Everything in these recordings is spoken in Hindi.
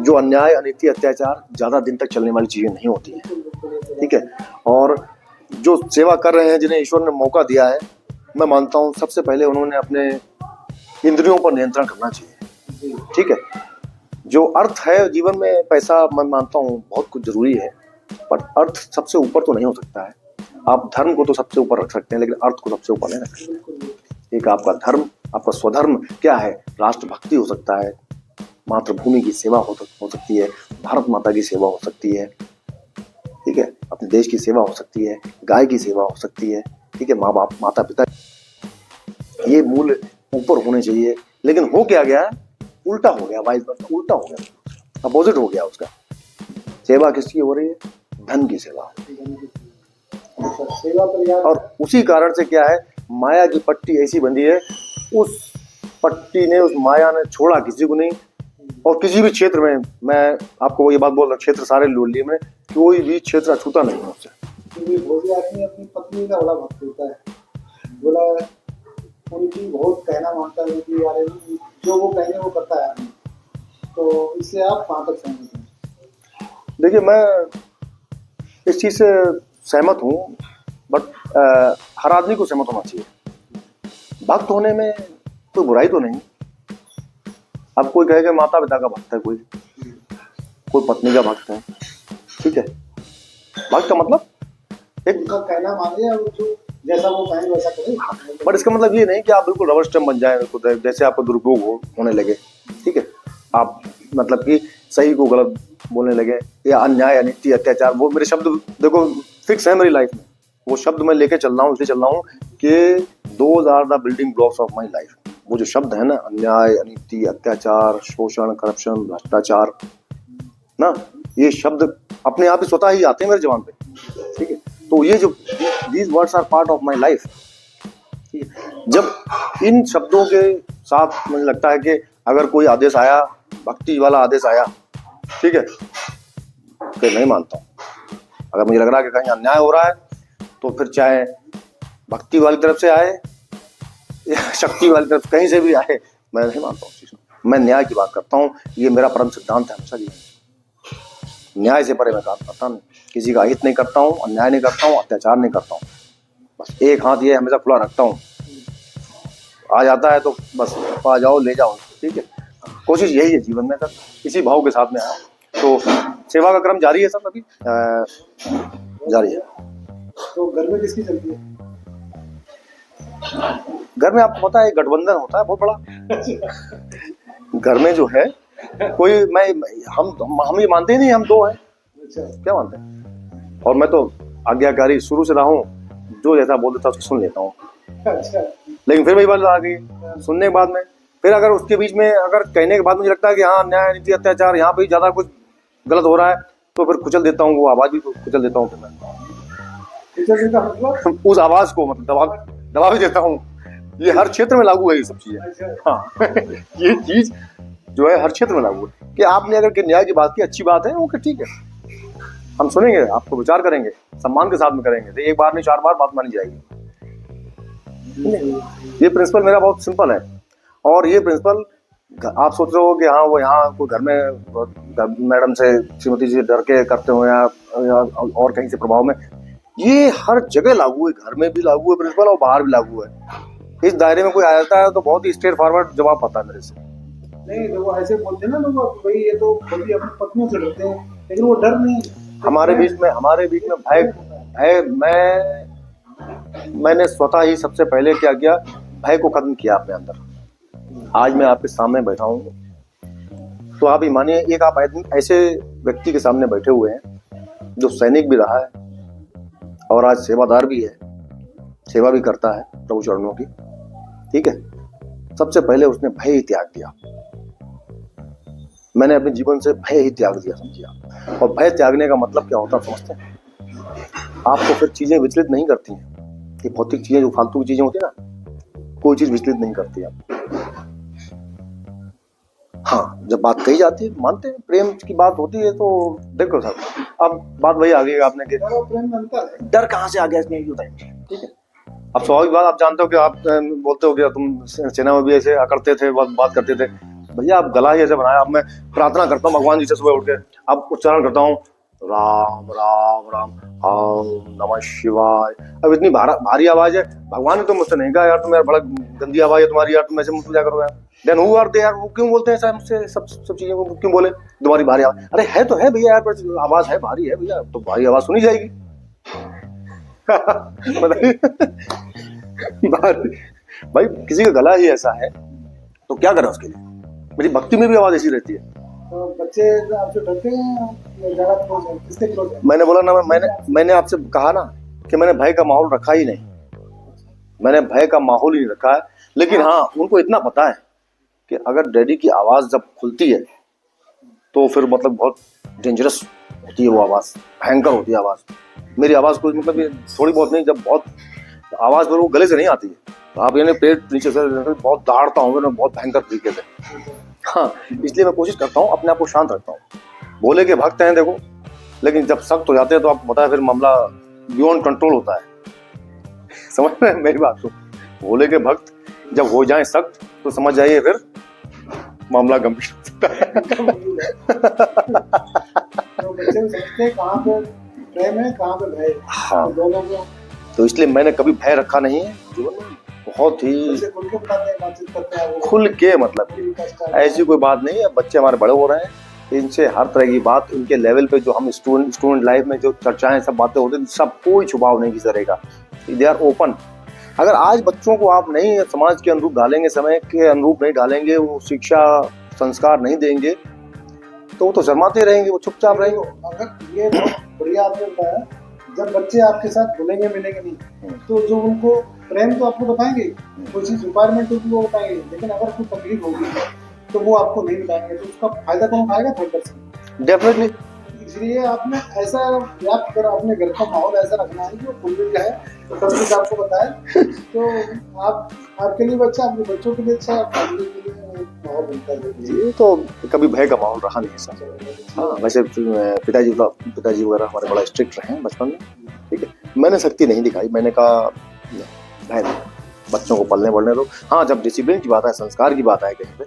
जो अन्याय, अनीति, अत्याचार ज़्यादा दिन तक चलने वाली चीज़ें नहीं होती हैं, ठीक है। और जो सेवा कर रहे हैं, जिन्हें ईश्वर ने मौका दिया है, मैं मानता हूँ सबसे पहले उन्होंने अपने इंद्रियों पर नियंत्रण करना चाहिए, ठीक है। जो अर्थ है जीवन में, पैसा मैं मानता हूँ बहुत कुछ जरूरी है, पर अर्थ सबसे ऊपर तो नहीं हो सकता है। आप धर्म को तो सबसे ऊपर रख सकते हैं, लेकिन अर्थ को सबसे ऊपर नहीं रख सकते। एक आपका धर्म, आपका स्वधर्म क्या है? राष्ट्रभक्ति हो सकता है, मातृभूमि की सेवा हो सकती है, भारत माता की सेवा हो सकती है, ठीक है, अपने देश की सेवा हो सकती है, गाय की सेवा हो सकती है, ठीक है, माँ बाप, माता पिता, ये मूल ऊपर होने चाहिए। लेकिन हो क्या गया, उल्टा हो गया, वाइस वर्सा, उल्टा हो गया, अपोजिट हो गया उसका। सेवा किसकी हो रही है? धन की सेवा। और उसी कारण से क्या है, माया की पट्टी ऐसी बंधी है, उस पट्टी ने, उस माया ने छोड़ा किसी को नहीं। और किसी भी क्षेत्र में, मैं आपको ये बात बोल रहा, क्षेत्र सारे लूट लिए मैंने, कोई भी क्षेत्र अछूता नहीं है उससे। आदमी अपनी पत्नी का बड़ा भक्त होता है, बोला उनकी बहुत कहना मानता है कि यार जो वो कहेंगे वो करता है आदमी। तो इससे आप कहाँ तक सहमत हैं? देखिए, मैं इस चीज़ से सहमत हूँ, बट हर आदमी को सहमत होना चाहिए। भक्त होने में कोई बुराई तो नहीं। अब कोई कहेगा माता पिता का भक्त है, कोई पत्नी का भक्त है, ठीक है। भक्त का मतलब एक उनका कहना मानिए, और जो जैसा वो कहेंगे वैसा करें। बट इसका मतलब ये नहीं कि आप बिल्कुल रबर स्टैम्प बन जाए, जैसे आपको दुरुपयोग होने लगे, ठीक है। आप मतलब कि सही को गलत बोलने लगे, या अन्याय, अनीति, अत्याचार, वो मेरे शब्द देखो फिक्स है मेरी लाइफ में। वो शब्द मैं लेके चल रहा हूँ, इसलिए चल रहा हूँ कि those are the building blocks of my life. वो जो शब्द है ना, अन्याय, अनीति, अत्याचार, शोषण, करप्शन, भ्रष्टाचार ना, ये शब्द अपने आप ही स्वतः ही आते हैं मेरे जबान पे, ठीक है। तो ये जो these words are part of my life, ठीक है। जब इन शब्दों के साथ मुझे लगता है कि अगर कोई आदेश आया, भक्ति वाला आदेश आया, ठीक है, तो नहीं मानता हूँ। अगर मुझे लग रहा है कि कहीं अन्याय हो रहा है, तो फिर चाहे भक्ति वाली तरफ से आए या शक्ति वाली तरफ, कहीं से भी आए, मैं नहीं मानता हूँ। मैं न्याय की बात करता हूँ, ये मेरा परम सिद्धांत है हमेशा जीवन। न्याय से परे मैं काम करता नहीं, किसी का हित नहीं करता हूँ, अन्याय नहीं करता हूँ, अत्याचार नहीं करता हूँ। बस एक हाथ ये हमेशा खुला रखता हूँ, आ जाता है तो बस आ जाओ, ले जाओ, ठीक है। कोशिश यही है जीवन में सर, इसी भाव के साथ में आया। तो सेवा का क्रम जारी है सर, अभी जारी है। तो घर में किसकी चलती है? घर में आपको पता है गठबंधन होता है बहुत बड़ा। घर में जो है कोई, हम ये मानते ही नहीं हम दो हैं। अच्छा, क्या मानते हैं? और मैं तो आज्ञाकारी शुरू से रहा हूँ, जो जैसा बोल देता उसको सुन लेता हूँ। अच्छा। लेकिन फिर वही बात आ गई, सुनने के बाद में फिर अगर उसके बीच में अगर कहने के बाद मुझे लगता है कि हाँ अन्याय, नीति, अत्याचार, यहाँ पे ज्यादा कुछ गलत हो रहा है, तो फिर कुचल देता हूँ, वो आवाज भी कुचल देता हूँ। फिर मैं उस आवाज को मतलब दबा भी देता हूँ। ये हर क्षेत्र में लागू है ये सब चीजें। हाँ ये चीज जो है हर क्षेत्र में लागू है कि आपने अगर न्याय की बात की, अच्छी बात है, ओके ठीक है, हम सुनेंगे, आपको विचार करेंगे, सम्मान के साथ में करेंगे। तो एक बार नहीं 4 बार बात मानी जाएगी। ये प्रिंसिपल मेरा बहुत सिंपल है। और ये प्रिंसिपल आप सोच रहे हो कि हाँ वो यहाँ कोई घर में मैडम से, श्रीमती जी डर के करते हो या और कहीं से प्रभाव में, ये हर जगह लागू है। घर में भी लागू है प्रिंसिपल, और बाहर भी लागू है। इस दायरे में कोई आ जाता है तो बहुत ही स्ट्रेट फॉरवर्ड जवाब आता है मेरे से। नहीं तो वो ऐसे बोलते हैं ना लोग, भाई ये तो कभी अपनी पत्नियों से डरते हैं, लेकिन वो डर नहीं। हमारे बीच में भय है। मैंने स्वतः ही सबसे पहले क्या किया, भय को खत्म किया अपने अंदर। आज मैं आपके सामने बैठा हूँ, तो आप ही मानिए, एक आप ऐसे व्यक्ति के सामने बैठे हुए हैं जो सैनिक भी रहा है और आज सेवादार भी है, सेवा भी करता है प्रभु चरणों की, ठीक है। सबसे पहले उसने भय ही त्याग दिया। मैंने अपने जीवन से भय ही त्याग दिया, समझिए। और भय त्यागने का मतलब क्या होता है समझते हैं? आपको फिर चीजें विचलित नहीं करती हैं। ये भौतिक चीजें जो फालतू की चीजें होती है ना, कोई चीज विचलित नहीं करती आप। हाँ, जब बात कही जाती है मानते हैं, प्रेम की बात होती है तो देखो साहब, अब बात वही आ गई आपने कि डर कहाँ से आ गया इसमें, बताइए, ठीक है। अब स्वाभाविक बात, आप जानते हो कि आप बोलते हो कि तुम सेना में भी ऐसे करते थे, बात करते थे, भैया आप गला ही ऐसे बनाया। अब मैं प्रार्थना करता हूँ भगवान जी से सुबह उठ के, अब उच्चारण करता हूँ राम राम राम ओम नमः शिवाय। अब इतनी भारी आवाज है, भगवान ने तो मुझसे नहीं कहा यार तुम यार बड़ा गंदी आवाज है तुम्हारी यार, तुम ऐसे मुझसे क्या करो यार। देन हु आर दे यार, वो क्यों बोलते हैं ऐसा मुझसे, सब सब चीजें वो क्यों बोले तुम्हारी भारी आवाज। अरे है तो है भैया यार, पर आवाज है भारी है भैया, तो भारी आवाज सुनी जाएगी। भाई किसी का गला ही ऐसा है तो क्या करें उसके लिए। मेरी भक्ति में भी आवाज ऐसी रहती है। तो बच्चे आपसे डरते हैं या ज्यादा क्लोज है, किससे क्लोज है? मैंने बोला ना, मैंने आपसे कहा ना कि मैंने भय का माहौल रखा ही नहीं, मैंने भय का माहौल ही नहीं रखा है। लेकिन हाँ उनको इतना पता है कि अगर डैडी की आवाज जब खुलती है तो फिर मतलब बहुत डेंजरस होती है वो आवाज, भयंकर होती है आवाज। मेरी आवाज को मतलब ये थोड़ी बहुत नहीं, जब बहुत आवाज फिर वो गले से नहीं आती है, तो आप यानी पेट नीचे से बहुत दहाड़ता हूँ मैं बहुत भयंकर तरीके से। हाँ इसलिए मैं कोशिश करता हूँ अपने आप को शांत रखता हूँ। भोले के भक्त हैं देखो, लेकिन जब सख्त हो जाते हैं तो आपको पता है फिर मामला बियॉन्ड कंट्रोल होता है। समझ रहे हैं मेरी बात को? भोले के भक्त जब हो जाएं सख्त तो समझ जाइए फिर मामला गंभीर होता है। तो बच्चे भी समझते हैं कहाँ पे प्रेम है कहाँ पे भय है। हाँ दोनों को तो इसलिए मैंने कभी भय रखा नहीं है जीवन में, बहुत ही बच्चे खुल के बताते हैं, बातचीत करते हैं, वो खुल के, मतलब उनका स्टाइल ऐसी कोई बात नहीं है। बच्चे हमारे बड़े हो रहे हैं, इनसे हर तरह की बात, इनके लेवल पे जो हम स्टूडेंट लाइफ में जो चर्चाएं सब बातें होती हैं, सब कोई छुपाव नहीं किसी तरह का, दे आर ओपन। अगर आज बच्चों को आप नहीं समाज के अनुरूप ढालेंगे, समय के अनुरूप नहीं ढालेंगे, वो शिक्षा संस्कार नहीं देंगे तो वो तो शर्माते रहेंगे, वो चुपचाप रहेंगे। अगर ये बहुत बढ़िया आपने बताया, जब बच्चे आपके साथ घुलेंगे मिलेंगे नहीं तो जो उनको प्रेम तो आपको बताएंगे, कोई चीज रिक्वायरमेंट होगी वो बताएंगे, लेकिन अगर कोई तकलीफ होगी तो वो आपको नहीं बताएंगे, तो उसका फायदा कौन उठाएगा? Third person. डेफिनेटली। इसलिए आपने ऐसा व्याप्त कर अपने घर का माहौल ऐसा रखना है कि वो खुल मिल जाए, तो सब कुछ आपको बताए, तो आप आपके लिए बच्चा, अपने बच्चों के लिए अच्छा, फैमिली के लिए माहौल बनता है। ये तो कभी भय का माहौल रहा नहीं ऐसा। हाँ वैसे पिताजी वगैरह हमारे बड़ा स्ट्रिक्ट रहे हैं बचपन में, ठीक है, मैंने सख्ती नहीं दिखाई, मैंने कहा भय नहीं, बच्चों को पलने बढ़ने दो। हाँ जब डिसिप्लिन की बात है, संस्कार की बात है कहीं पे,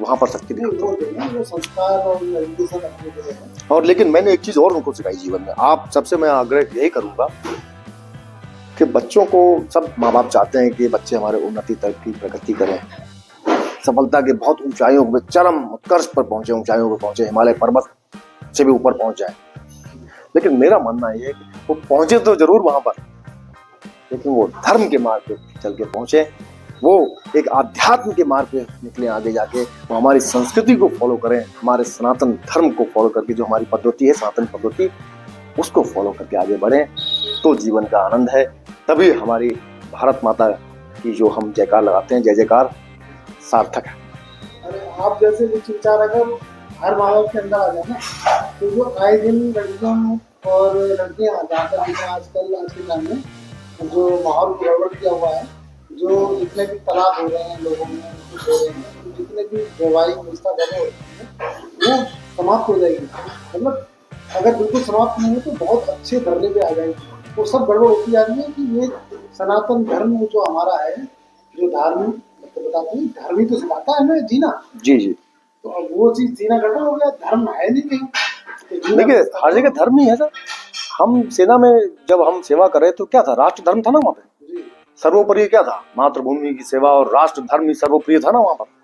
वहां पर सख्ती दिखाता वो संस्कार और एजुकेशन अपने के लिए है। और लेकिन मैंने एक चीज और उनको सिखाई जीवन में, आप सबसे मैं आग्रह यही करूंगा कि बच्चों को, सब माँ बाप चाहते हैं कि बच्चे हमारे उन्नति तरक्की प्रगति करें, सफलता के बहुत ऊंचाइयों पे, चरम उत्कर्ष पर पहुंचे, ऊंचाइयों पर पहुंचे, हिमालय पर्वत से भी ऊपर पहुंच जाए। लेकिन मेरा मानना यह है कि वो पहुंचे तो जरूर वहां पर, लेकिन वो धर्म के मार्ग पे चल के पहुंचे, वो एक आध्यात्म के मार्ग पे निकले आगे जाके, वो हमारी संस्कृति को फॉलो करें, हमारे सनातन धर्म को फॉलो करके, जो हमारी पद्धति है सनातन पद्धति, उसको फॉलो करके आगे बढ़ें तो जीवन का आनंद है। तभी हमारी भारत माता की जो हम जयकार लगाते हैं, जय जयकार, सार्थक है। अरे आप जैसे विचार अगर हर माँ बाप के अंदर आ जाए ना, तो जो आए दिन लड़कियों और लड़कियां जाकर आजकल आज के टाइम में जो माहौल गड़बड़ किया हुआ है, जो जितने भी तलाक हो रहे हैं लोगों में, कुछ हो रहे हैं, जितने भी वैवाहिक रिश्ता गड़बड़ हो रहे हैं, वो समाप्त हो जाएगी। मतलब अगर बिल्कुल समाप्त नहीं हो तो बहुत अच्छे धरने पे आ जाएगी। वो सब गड़बड़ होती जा रही है कि ये सनातन धर्म जो हमारा है, जो धार्मिक बताते हैं, धर्म ही तो सिखाता है हमें जीना। जी जी। तो अब वो चीज जीना गड़बड़ हो गया, धर्म है नहीं कहीं। तो देखिए हर जगह धर्म ही है सर। हम सेना में जब हम सेवा कर रहे तो क्या था, राष्ट्र धर्म था ना वहाँ पे, सर्वोपरि क्या था, मातृभूमि की सेवा और राष्ट्र धर्म ही सर्वप्रिय था ना वहाँ पर।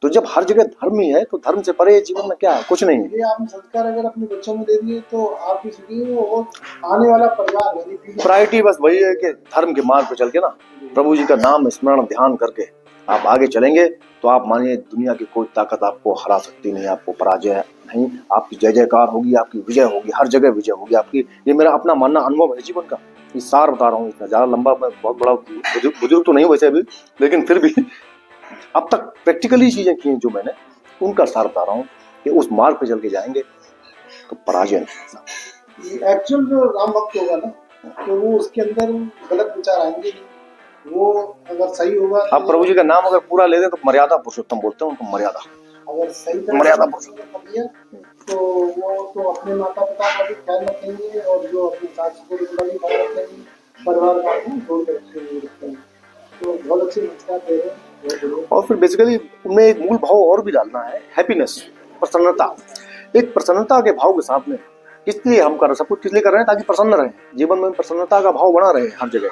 तो जब हर जगह धर्म ही है तो धर्म से परे जीवन में क्या है, कुछ नहीं है। ये आपने संस्कार अगर अपने बच्चों में दे दिए तो आपकी सुखी और आने वाला परिवार, प्रायोरिटी बस वही है कि धर्म के मार्ग पे चल के ना, प्रभु जी का नाम स्मरण ध्यान करके आप आगे चलेंगे तो आप मानिए दुनिया की कोई ताकत आपको हरा सकती नहीं, आपको पराजय नहीं, आपकी जय जयकार होगी, आपकी विजय होगी, हर जगह विजय होगी आपकी। ये मेरा अपना मानना अनुभव है जीवन का, ये सार बता रहा हूँ, इतना ज्यादा लंबा, मैं बहुत बड़ा बुजुर्ग तो नहीं वैसे अभी, लेकिन फिर भी अब तक प्रैक्टिकली चीजें की जो मैंने, उनका सार बता रहा हूँ कि उस मार्ग पे चल के जाएंगे तो पराजय नहीं। एक्चुअल जो राम भक्त होगा ना, तो वो उसके अंदर गलत विचार आएंगे, वो अगर सही होगा। आप प्रभु जी का नाम अगर पूरा ले दें तो मर्यादा पुरुषोत्तम बोलते हैं उनको, मर्यादा, अगर सही मर्यादा दिया तो वो तो अपने माता पिता का भी ख्याल रखेंगे और जो अपने सास ससुर का भी ख्याल रखेंगे, परिवार का भी जोड़ के रखेंगे। तो बहुत अच्छी संस्कार दे रहे हैं। और फिर बेसिकली उनमें एक मूल भाव और भी डालना है, हैप्पीनेस, प्रसन्नता। एक प्रसन्नता के भाव के साथ में इसलिए हम कर सब कुछ किस लिए कर रहे हैं, ताकि प्रसन्न रहे, जीवन में प्रसन्नता का भाव बना रहे हर जगह।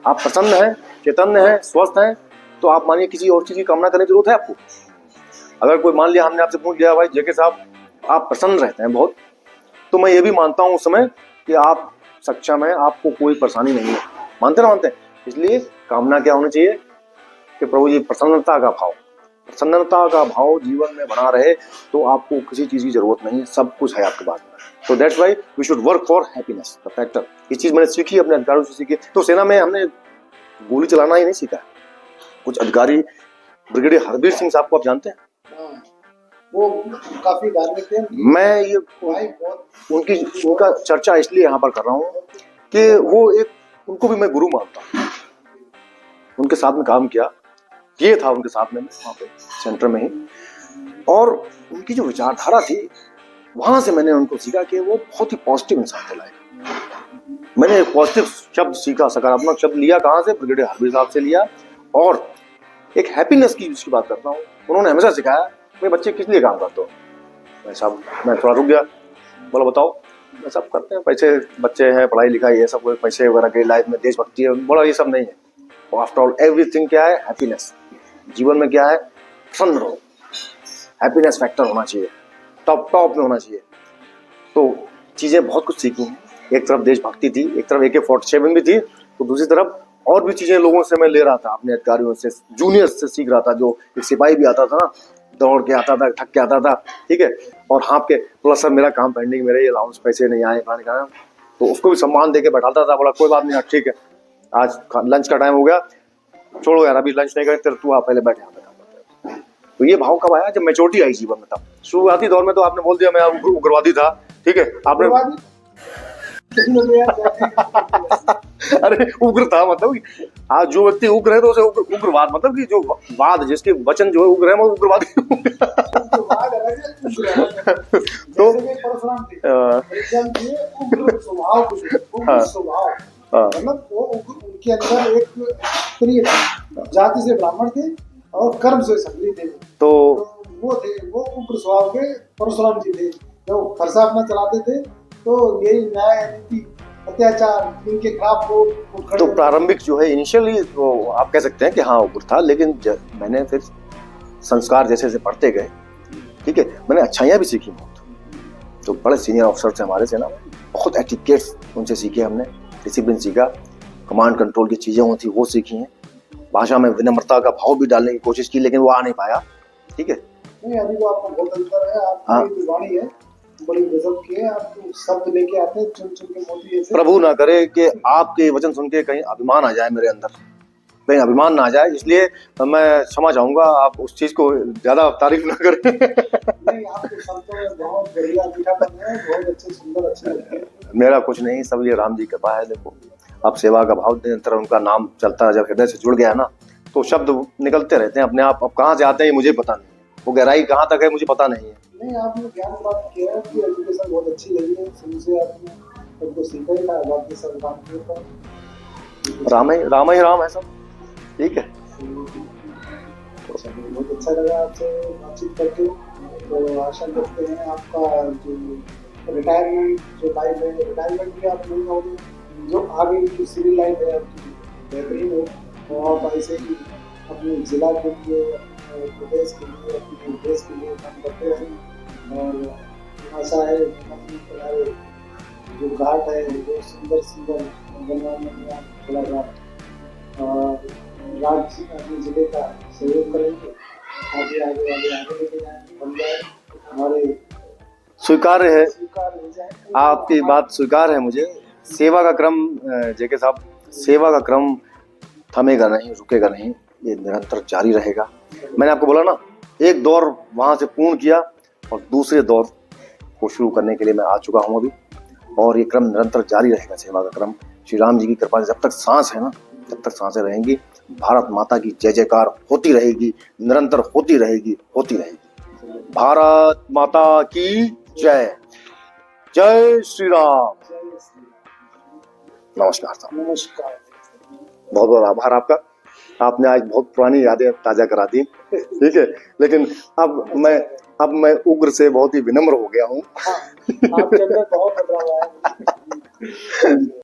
आप प्रसन्न हैं, चैतन्य हैं, स्वस्थ हैं, तो आप मानिए किसी और चीज की कामना करने की जरूरत है आपको। अगर कोई मान लिया हमने आपसे पूछ लिया भाई जेके साहब आप प्रसन्न रहते हैं बहुत, तो मैं ये भी मानता हूँ उस समय कि आप सक्षम हैं, आपको कोई परेशानी नहीं है। मानते ना मानते हैं? इसलिए कामना क्या होनी चाहिए कि प्रभु जी प्रसन्नता का भाव, प्रसन्नता का भाव जीवन में बना रहे, तो आपको किसी चीज की जरूरत नहीं है, सब कुछ है आपके पास में। तो that's why we should work for happiness the factor. ये चीज मैंने सीखी, अपने अधिकारियों से सीखी। तो सेना में हमने गोली चलाना ही नहीं सीखा। कुछ अधिकारी, ब्रिगेडियर हरबीर सिंह साहब को आप जानते हैं? हाँ, वो काफी धार्मिक थे। मैं ये उनका चर्चा इसलिए यहाँ पर कर रहा हूँ कि वो एक, उनको भी मैं गुरु मानता हूँ। उनके साथ में काम किया, ये था उनके साथ में वहाँ पे सेंटर में ही, और उनकी जो विचारधारा थी, वहां से मैंने उनको सीखा कि वो बहुत ही पॉजिटिव इंसान थे लाइफ। मैंने एक पॉजिटिव शब्द सीखा, सकारात्मक शब्द लिया। कहाँ से? ब्रिगेडियर हरबीर साहब से लिया। और एक हैप्पीनेस की जिसकी बात करता हूँ, उन्होंने हमेशा सिखाया, मेरे बच्चे किस लिए काम करते हो? मैं साहब, मैं थोड़ा रुक गया, बोला बताओ। मैं सब करते हैं, पैसे, बच्चे हैं, पढ़ाई लिखाई, ये सब पैसे वगैरह के, लाइफ में देशभक्ति है। बोला ये सब नहीं है, आफ्टर ऑल एवरीथिंग क्या है? हैप्पीनेस। जीवन में क्या है? प्रसन्न रहो, हैप्पीनेस फैक्टर होना चाहिए, टॉप में होना चाहिए। तो चीजें बहुत कुछ सीखी हैं। एक तरफ देशभक्ति थी, एक तरफ AK-47 भी थी, तो दूसरी तरफ और भी चीजें लोगों से मैं ले रहा था, अपने अधिकारियों से, जूनियर्स से सीख रहा था। जो एक सिपाही भी आता था ना, दौड़ के आता था, थक के आता था, ठीक है, और हाँप के, बोला सर मेरा काम पेंडिंग, मेरे ये अलाउंस पैसे नहीं आए, खाने, तो उसको भी सम्मान दे के बैठाता था। बोला कोई बात नहीं, ठीक है, आज लंच का टाइम हो गया, छोड़ो यार अभी लंच नहीं करें, तेरे तू आप पहले बैठे, यहाँ पे काम करते हैं। तो ये भाव कब आया? जब मैच्योरिटी आई जीवन में। तब शुरुआती दौर में तो आपने बोल दिया मैं उग्रवादी था, ठीक है, आपने अरे उग्र था, मतलब आज जो व्यक्ति उग्र है तो उसे उग्रवाद, मतलब कि जो वाद, जिसके वचन जो है उग्र है, वो उग्रवादी। तो मतलब वो उनके अंदर एक प्रिय था, जाति से ब्राह्मण थे और कर्म से क्षत्रिय थे। तो वो थे, वो उग्र स्वभाव के परशुराम जी थे। जो फरसा अपना चलाते थे, तो यही न्याय नीति, अत्याचार, इनके खिलाफ वो तो प्रारंभिक जो है इनिशियली तो आप कह सकते हैं कि हाँ उग्र था, लेकिन मैंने फिर संस्कार जैसे जैसे बढ़ते गए, ठीक है, मैंने अच्छाइयाँ भी सीखी बहुत। जो बड़े सीनियर ऑफिसर्स हैं हमारे सेना में, बहुत एटिकेट्स उनसे सीखे हमने, डिसिप्लिन सीखा, कमांड कंट्रोल की चीजें होती वो सीखी हैं। भाषा में विनम्रता का भाव भी डालने की कोशिश की, लेकिन वो आ नहीं पाया, ठीक है। नहीं, अभी तो आपको बहुत अंतर है, आपकी वाणी है बड़ी गजब की है, आप शब्द लेके आते हैं चुन चुन के मोती ऐसे। प्रभु ना करे कि आपके वचन सुन के कहीं अभिमान आ जाए मेरे अंदर, कहीं अभिमान ना आ जाए, इसलिए मैं क्षमा चाहूंगा, आप उस चीज को ज्यादा तारीफ ना करें। नहीं, आपके शब्दों में बहुत बढ़िया मीठापन है, बहुत अच्छे, सुंदर, अच्छे लगते हैं। मेरा कुछ नहीं, सब ये राम जी की कृपा है। देखो अब सेवा का भाव निरंतर, उनका नाम चलता है, जब हृदय से जुड़ गया ना, तो शब्द निकलते रहते हैं अपने आप। अब कहाँ से आते हैं मुझे पता नहीं, वो गहराई कहाँ तक है मुझे पता नहीं है। नहीं, आपने ज्ञान प्राप्त किया है, आपकी एजुकेशन बहुत अच्छी लगी है, शुरू से आपने सबको सीखा ही था, बाकी सब काम किया था। राम ही राम है सब, ठीक है। बहुत अच्छा लगा आपसे बातचीत करके। तो आशा करते हैं आपका जो रिटायरमेंट जो लाइफ है, रिटायरमेंट भी आप नहीं होगी, जो आगे की सिविल लाइफ है आपकी बेहतरीन हो, तो आप ऐसे ही अपने जिला के लिए, अपने प्रदेश के लिए, अपने देश के लिए काम करते रहें। और आशा है तुम्हारे जो घाट है, जो सुंदर सुंदर बनवाने में आप थोड़ा सा राज्य अपने जिले का सहयोग करेंगे, आगे आगे आगे आगे लेके जाएंगे, बन जाए हमारे स्वीकार्य है, स्वीकार हो जाए। आपकी बात स्वीकार है मुझे। सेवा का क्रम जेके साहब, सेवा का क्रम थमेगा नहीं, रुकेगा नहीं, ये निरंतर जारी रहेगा। मैंने आपको बोला ना, एक दौर वहां से पूर्ण किया और दूसरे दौर को शुरू करने के लिए मैं आ चुका हूं अभी, और ये क्रम निरंतर जारी रहेगा, सेवा का क्रम। श्री राम जी की कृपा से जब तक सांस है ना, जब तक सांसें रहेंगी, भारत माता की जय जयकार होती रहेगी, निरंतर होती रहेगी, होती रहेगी। भारत माता की जय। जय श्री राम। नमस्कार साहब। नमस्कार। बहुत बहुत आभार आपका। आपने आज बहुत पुरानी यादें ताजा करा दी, ठीक है। लेकिन अब मैं उग्र से बहुत ही विनम्र हो गया हूँ। हाँ, आपके अंदर बहुत बदलाव आया है।